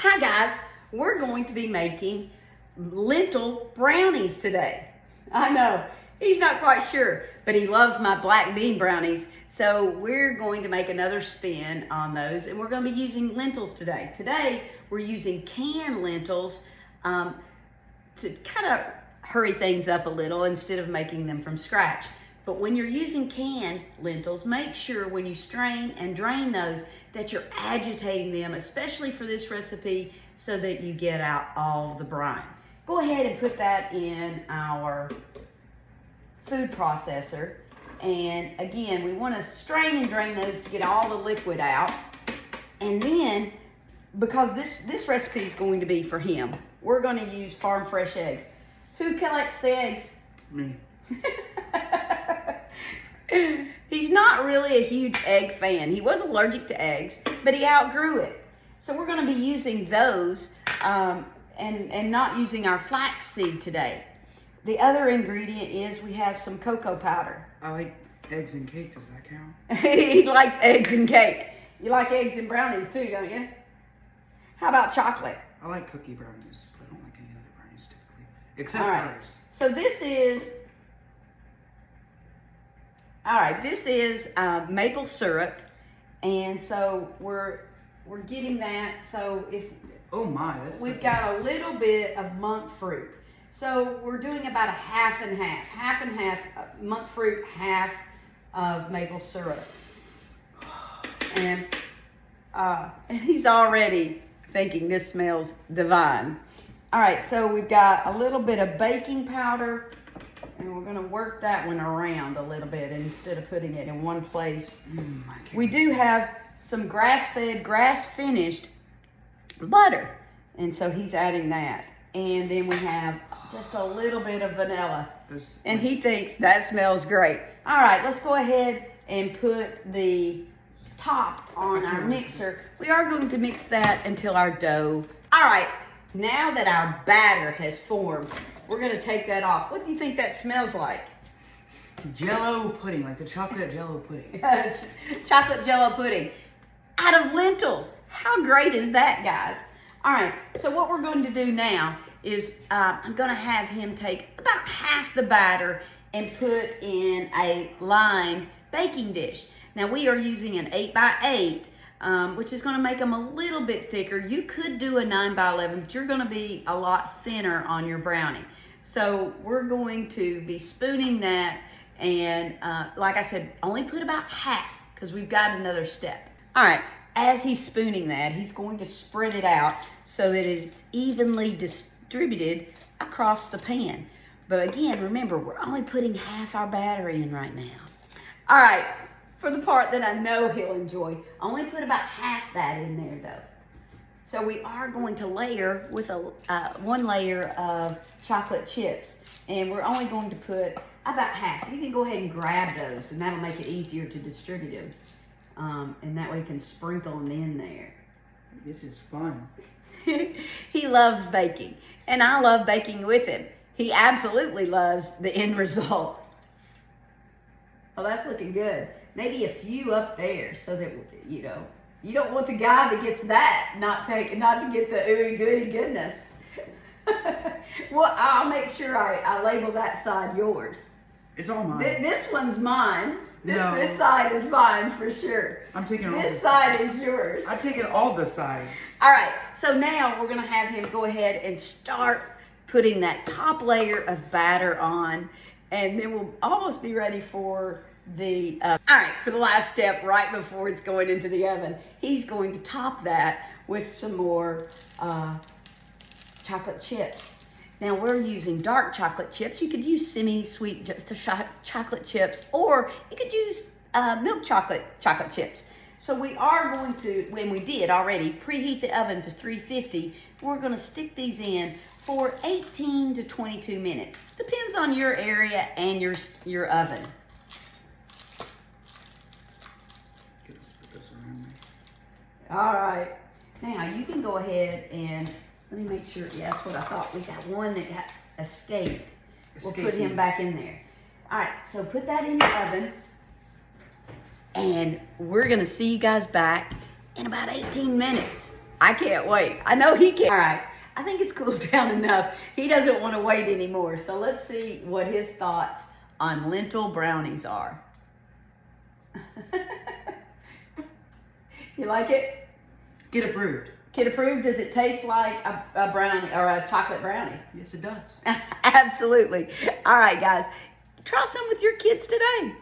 Hi guys, we're going to be making lentil brownies today. I know, he's not quite sure, but he loves my black bean brownies. So we're going to make another spin on those, and we're going to be using lentils today. Today, we're using canned lentils to kind of hurry things up a little instead of making them from scratch. But when you're using canned lentils, make sure when you strain and drain those that you're agitating them, especially for this recipe, so that you get out all the brine. Go ahead and put that in our food processor. And again, we want to strain and drain those to get all the liquid out. And then, because this recipe is going to be for him, we're going to use farm fresh eggs. Who collects the eggs? Me. He's not really a huge egg fan. He was allergic to eggs, but he outgrew it. So we're going to be using those and not using our flax seed today. The other ingredient is we have some cocoa powder. I like eggs and cake. Does that count? He likes eggs and cake. You like eggs and brownies too, don't you? How about chocolate? I like cookie brownies, but I don't like any other brownies typically. Except ours. So this is maple syrup, and so we're getting that. So Oh my, we've got a little bit of monk fruit. So we're doing about a half and half monk fruit, half of maple syrup. And he's already thinking this smells divine. All right, so we've got a little bit of baking powder, and we're gonna work that one around a little bit instead of putting it in one place. We do have some grass-fed, grass-finished butter, and so he's adding that. And then we have just a little bit of vanilla, and he thinks that smells great. All right, let's go ahead and put the top on our mixer. We are going to mix that until our dough. All right, now that our batter has formed, we're gonna take that off. What do you think that smells like? Jello pudding, like the chocolate Jello pudding. Chocolate Jello pudding out of lentils. How great is that, guys? All right, so what we're going to do now is I'm gonna have him take about half the batter and put in a lined baking dish. Now we are using an 8x8, which is gonna make them a little bit thicker. You could do a 9x11, but you're gonna be a lot thinner on your brownie. So we're going to be spooning that, and like I said, only put about half, because we've got another step. All right, as he's spooning that, he's going to spread it out so that it's evenly distributed across the pan. But again, remember, we're only putting half our batter in right now. All right, for the part that I know he'll enjoy, only put about half that in there though. So we are going to layer with one layer of chocolate chips, and we're only going to put about half. You can go ahead and grab those, and that'll make it easier to distribute them. And that way you can sprinkle them in there. This is fun. He loves baking, and I love baking with him. He absolutely loves the end result. Well, that's looking good. Maybe a few up there so that, you know, you don't want the guy that gets that not to get the ooey gooey goodness. Well, I'll make sure I label that side yours. It's all mine. This one's mine. No. This side is mine for sure. I'm taking all this side is yours. I'm taking all the sides. All right, so now we're gonna have him go ahead and start putting that top layer of batter on, and then we'll almost be ready for the, all right, for the last step right before it's going into the oven. He's going to top that with some more chocolate chips. Now we're using dark chocolate chips. You could use semi-sweet just chocolate chips, or you could use milk chocolate chips. So we are going to, when we did already, preheat the oven to 350. We're gonna stick these in for 18 to 22 minutes. Depends on your area and your oven. All right, now you can go ahead and, let me make sure, yeah, that's what I thought. We got one that got escaped. We'll put him back in there. All right, so put that in the oven, and we're gonna see you guys back in about 18 minutes. I can't wait. I know he can't. All right. I think it's cooled down enough. He doesn't want to wait anymore. So let's see what his thoughts on lentil brownies are. You like it? Get approved. Kid approved? Does it taste like a brownie or a chocolate brownie? Yes, it does. Absolutely. All right, guys. Try some with your kids today.